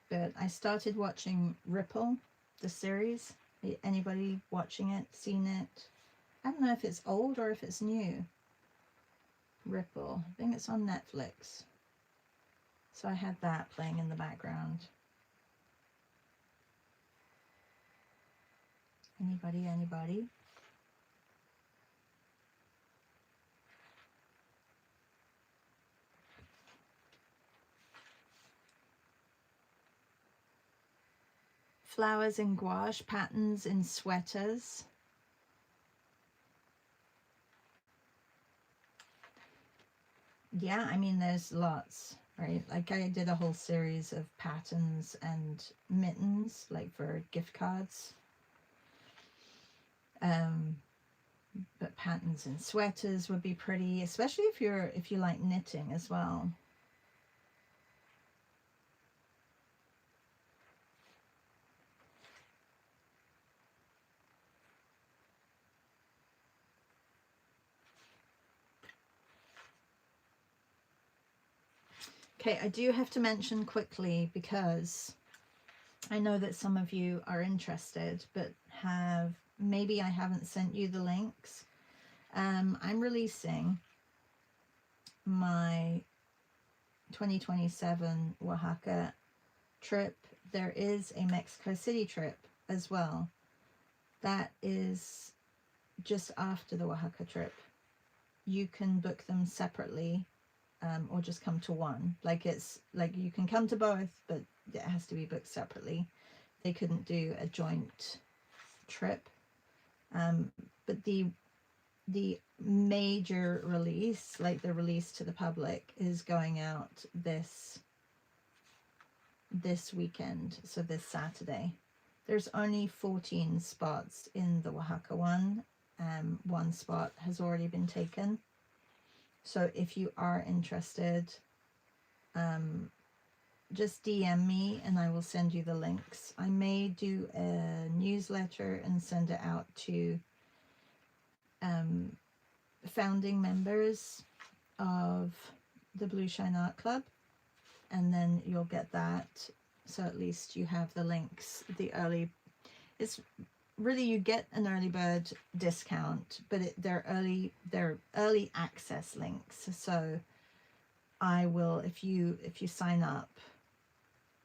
But I started watching Ripple, the series. Anybody watching it, seen it? I don't know if it's old or if it's new. Ripple, I think it's on Netflix. So I had that playing in the background. Anybody, anybody? Flowers in gouache, patterns in sweaters. Yeah, I mean, there's lots, right? Like I did a whole series of patterns and mittens, like for gift cards. But patterns in sweaters would be pretty, especially if you like knitting as well. Okay, I do have to mention quickly, because I know that some of you are interested, but maybe I haven't sent you the links. I'm releasing my 2027 Oaxaca trip. There is a Mexico City trip as well. That is just after the Oaxaca trip. You can book them separately, or just come to one. Like it's like you can come to both, but it has to be booked separately. They couldn't do a joint trip. But the major release, like the release to the public, is going out this weekend, so this Saturday. There's only 14 spots in the Oaxaca one. One spot has already been taken. So if you are interested, just DM me and I will send you the links. I may do a newsletter and send it out to founding members of the Blue Shine Art Club, and then you'll get that. So at least you have the links. It's really, you get an early bird discount, but they're early access links. So I will, if you sign up,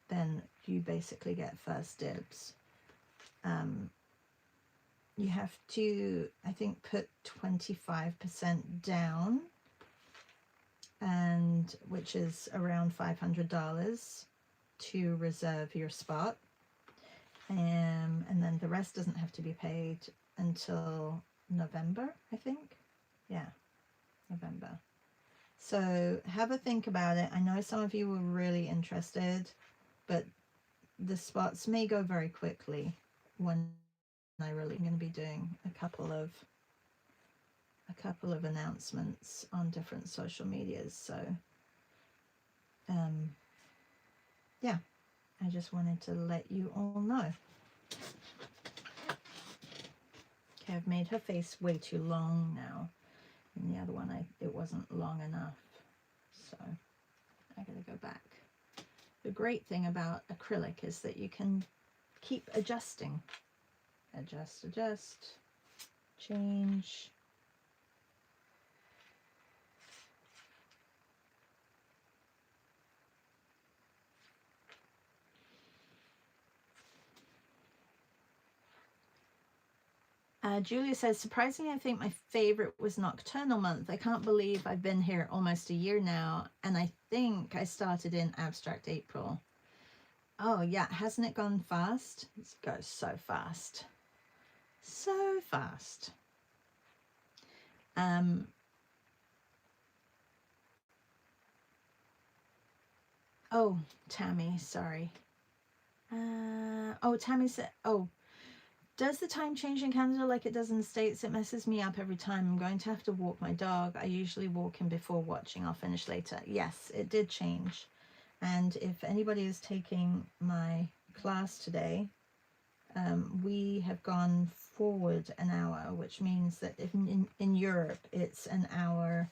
then you basically get first dibs. You have to, I think, put 25% down, and which is around $500 to reserve your spot. And then the rest doesn't have to be paid until November, I think. Yeah, November. So have a think about it. I know some of you were really interested, but the spots may go very quickly when I'm going to be doing a couple of announcements on different social medias. So yeah, I just wanted to let you all know. Okay, I've made her face way too long now. And the other one, it wasn't long enough. So I gotta go back. The great thing about acrylic is that you can keep adjusting. Adjust, change. Julia says, surprisingly, I think my favorite was Nocturnal Month. I can't believe I've been here almost a year now, and I think I started in Abstract April. Oh yeah, hasn't it gone fast? It goes so fast. So fast. Oh, Tammy, sorry. Oh, Tammy said, oh, does the time change in Canada like it does in the States? It messes me up every time. I'm going to have to walk my dog. I usually walk him before watching. I'll finish later. Yes, it did change. And if anybody is taking my class today, we have gone forward an hour, which means that if in Europe it's an hour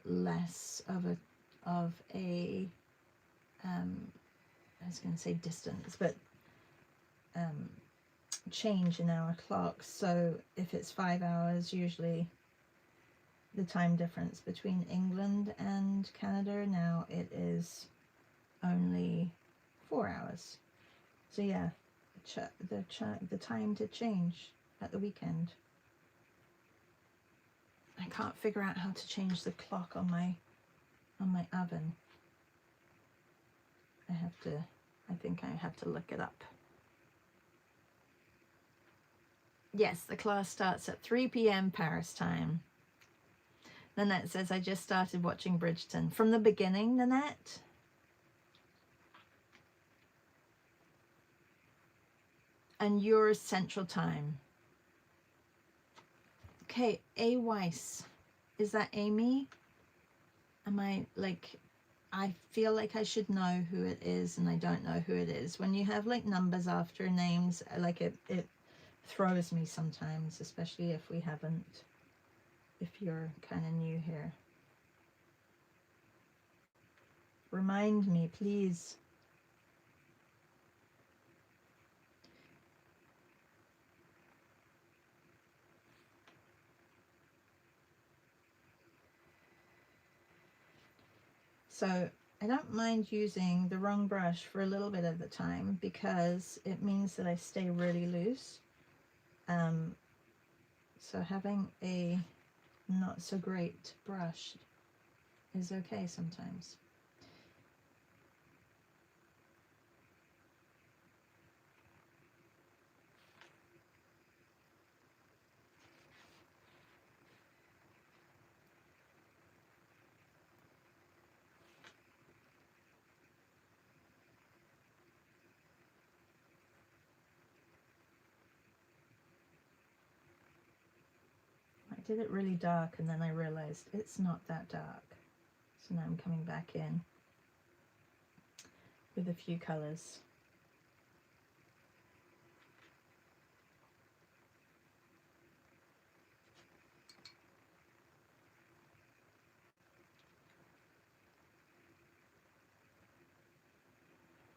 less of a I was going to say distance, but change in our clocks. So if it's 5 hours, usually the time difference between England and Canada, now it is only 4 hours. So yeah, the time to change at the weekend. I can't figure out how to change the clock on my oven. I think I have to look it up. Yes, the class starts at 3 p.m. Paris time. Nanette says, I just started watching Bridgerton. From the beginning, Nanette? And you're Central Time. Okay, A. Weiss. Is that Amy? Am I like, I feel like I should know who it is and I don't know who it is. When you have like numbers after names, like it throws me sometimes, especially if you're kind of new here. Remind me, please. So I don't mind using the wrong brush for a little bit of the time because it means that I stay really loose. So having a not so great brush is okay sometimes. I did it really dark and then I realized it's not that dark. So now I'm coming back in with a few colors.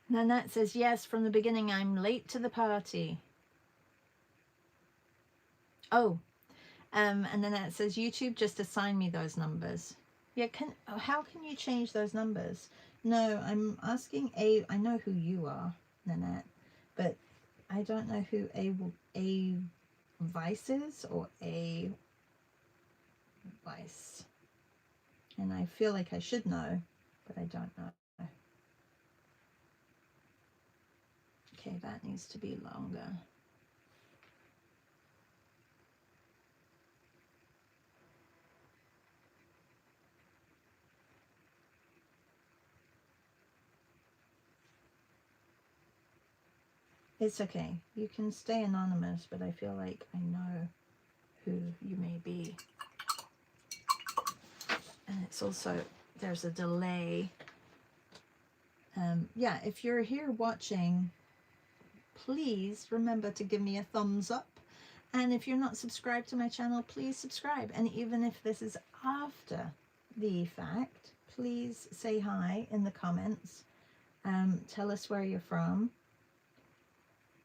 Nanette says, yes, from the beginning, I'm late to the party. Oh, and Nanette says, YouTube just assign me those numbers. Yeah, how can you change those numbers? No, I'm asking I know who you are, Nanette, but I don't know who A Vice is or A Vice. And I feel like I should know, but I don't know. Okay, that needs to be longer. It's okay. You can stay anonymous, but I feel like I know who you may be. And it's also, there's a delay. Yeah, if you're here watching, please remember to give me a thumbs up. And if you're not subscribed to my channel, please subscribe. And even if this is after the fact, please say hi in the comments. Tell us where you're from.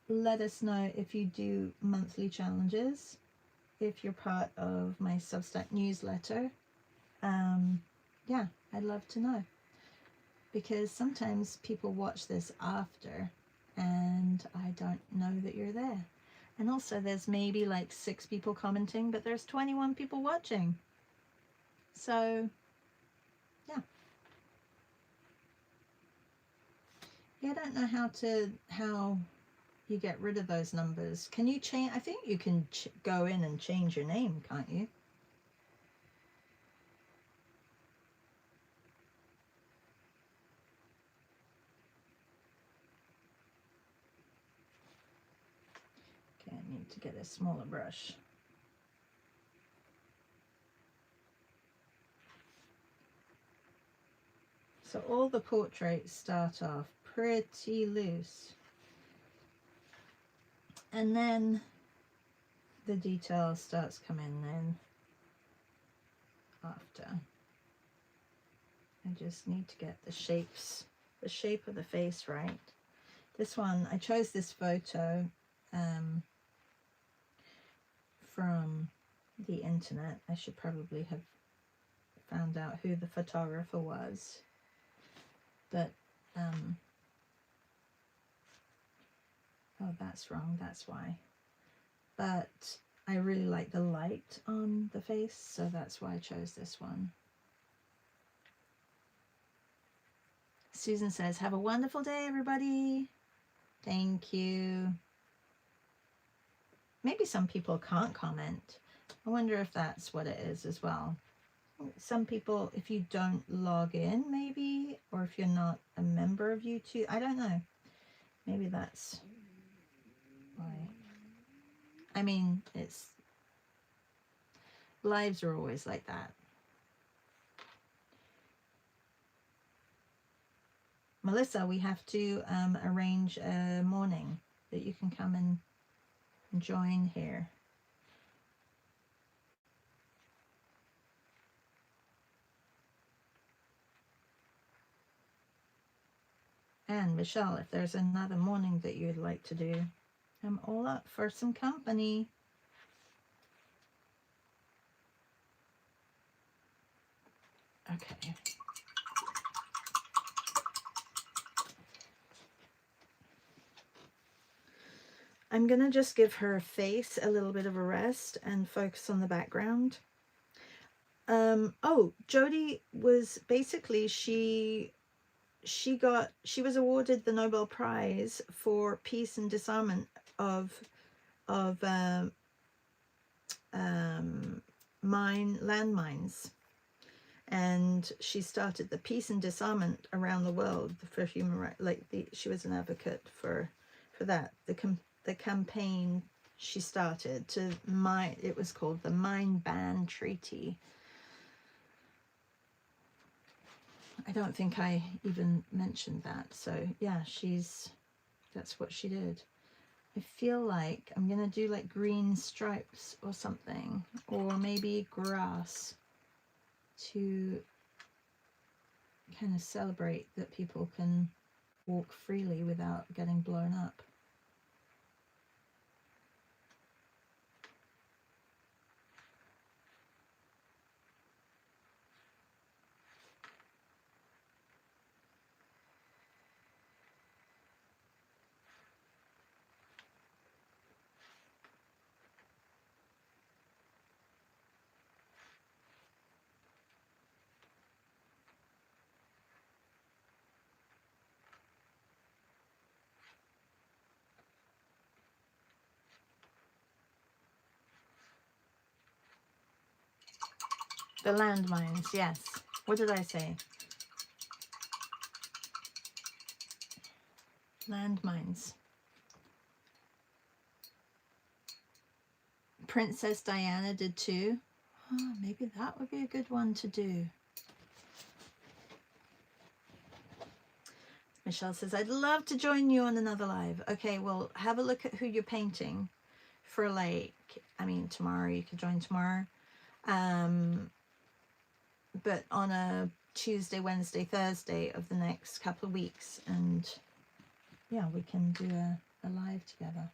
Let us know if you do monthly challenges, if you're part of my Substack newsletter. Yeah, I'd love to know. Because sometimes people watch this after and I don't know that you're there. And also there's maybe like 6 people commenting, but there's 21 people watching. So, yeah. Yeah, I don't know how you get rid of those numbers. Can you change? I think you can go in and change your name, can't you? Okay, I need to get a smaller brush. So all the portraits start off pretty loose. And then the detail starts coming in after. I just need to get the shape of the face right. This one, I chose this photo from the internet. I should probably have found out who the photographer was. But Oh, that's wrong. That's why. But I really like the light on the face, so that's why I chose this one. Susan says, have a wonderful day, everybody. Thank you. Maybe some people can't comment. I wonder if that's what it is as well. Some people, if you don't log in, maybe, or if you're not a member of YouTube, I don't know. Maybe that's why. I mean, it's lives are always like that. Melissa, we have to arrange a morning that you can come and join here. And Michelle, if there's another morning that you'd like to do, I'm all up for some company. Okay. I'm going to just give her face a little bit of a rest and focus on the background. Oh, Jody was basically, she was awarded the Nobel Prize for Peace and Disarmament of landmines. And she started the peace and disarmament around the world for human rights. She was an advocate for that. The campaign she started to it was called the Mine Ban Treaty. I don't think I even mentioned that. So yeah, that's what she did. I feel like I'm gonna do like green stripes or something, or maybe grass, to kind of celebrate that people can walk freely without getting blown up. The landmines, yes. What did I say? Landmines. Princess Diana did too. Oh, maybe that would be a good one to do. Michelle says, I'd love to join you on another live. Okay, well, have a look at who you're painting for, like, I mean, tomorrow. You could join tomorrow. But on a Tuesday, Wednesday, Thursday of the next couple of weeks. And yeah, we can do a live together.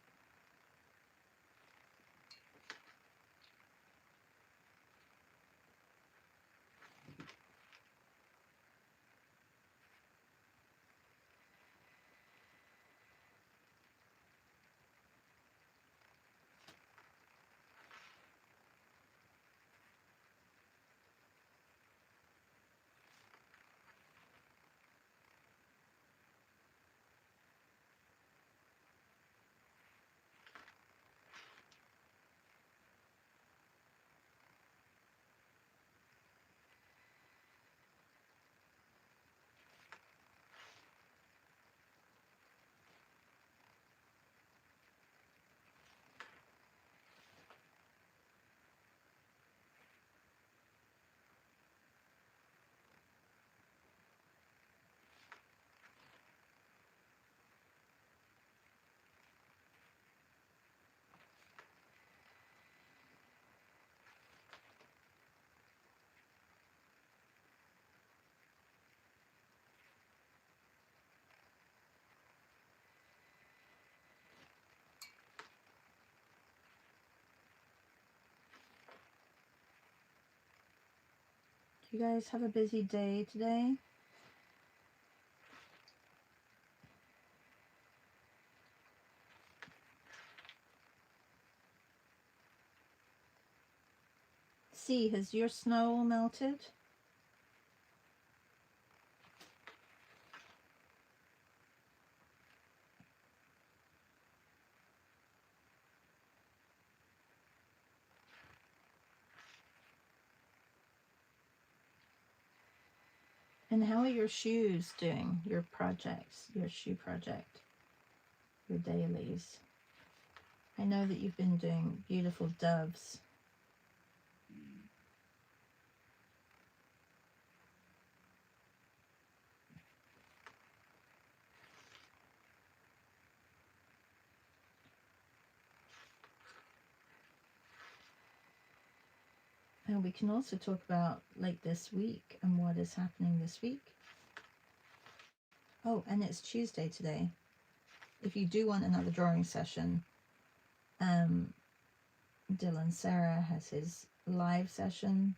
You guys have a busy day today? See, has your snow all melted? And how are your shoes doing? Your projects, your shoe project, your dailies? I know that you've been doing beautiful doves. And we can also talk about like this week and what is happening this week. Oh, and it's Tuesday today. If you do want another drawing session, Dylan Sarah has his live session.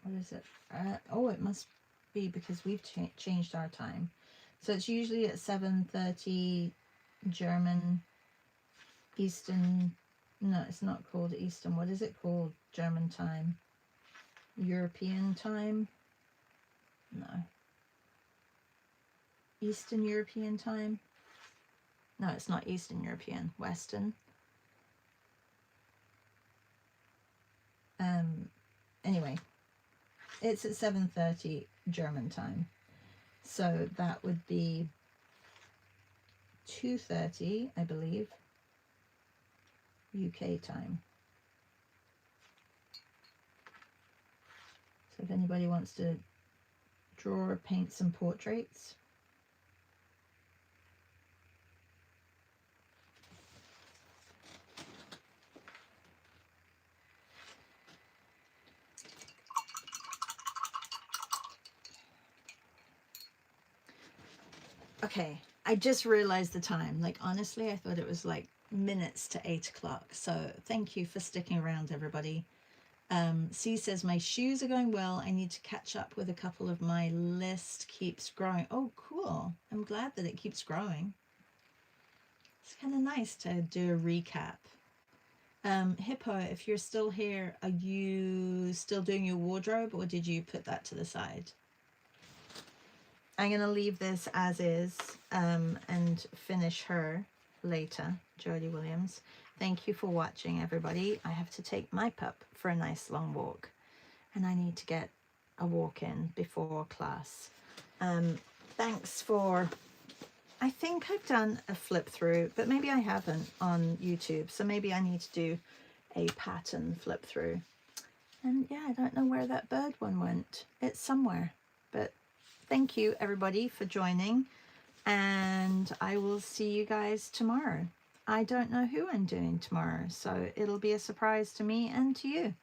What is it? Oh, it must be because we've changed our time. So it's usually at 7:30 German Eastern. No, it's not called Eastern. What is it called? German time? European time? No. Eastern European time? No, it's not Eastern European. Western. Anyway, it's at 7:30 German time. So that would be 2:30, I believe, UK time. So if anybody wants to draw or paint some portraits. Okay, I just realized the time. Like, honestly, I thought it was like minutes to 8 o'clock. So thank you for sticking around, everybody. C says, my shoes are going well. I need to catch up with a couple of my list keeps growing. Oh, cool. I'm glad that it keeps growing. It's kind of nice to do a recap. Hippo, if you're still here, are you still doing your wardrobe or did you put that to the side? I'm going to leave this as is and finish her later, Jody Williams. Thank you for watching, everybody. I have to take my pup for a nice long walk and I need to get a walk in before class. Thanks for... I think I've done a flip through, but maybe I haven't on YouTube. So maybe I need to do a pattern flip through. And yeah, I don't know where that bird one went. It's somewhere, but thank you everybody for joining and I will see you guys tomorrow. I don't know who I'm doing tomorrow, so it'll be a surprise to me and to you.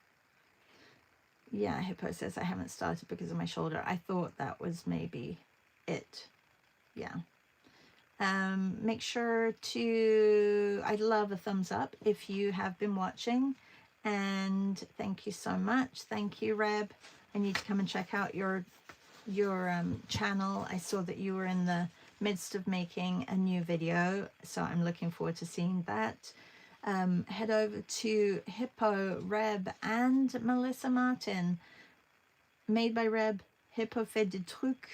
Yeah, Hippo says I haven't started because of my shoulder. I thought that was maybe it. Yeah. Make sure to, I'd love a thumbs up if you have been watching, and thank you so much. Thank you, Reb. I need to come and check out your channel. I saw that you were in the midst of making a new video, so I'm looking forward to seeing that. Head over to Hippo, Reb, and Melissa Martin. Made by Reb, Hippo fait des trucs,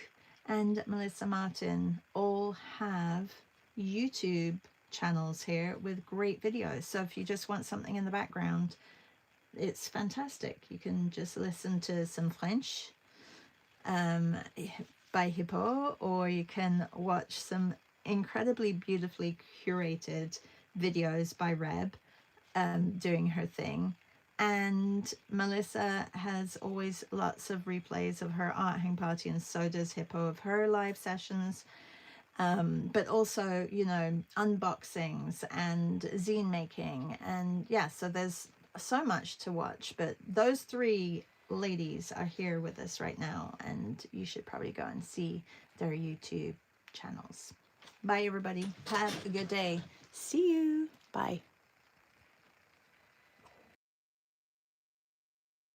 and Melissa Martin all have YouTube channels here with great videos. So if you just want something in the background, it's fantastic. You can just listen to some French by Hippo, or you can watch some incredibly beautifully curated videos by Reb doing her thing. And Melissa has always lots of replays of her art hang party, and so does Hippo of her live sessions. But also, you know, unboxings and zine making. And yeah, so there's so much to watch. But those three ladies are here with us right now, and you should probably go and see their YouTube channels. Bye, everybody. Have a good day. See you. Bye.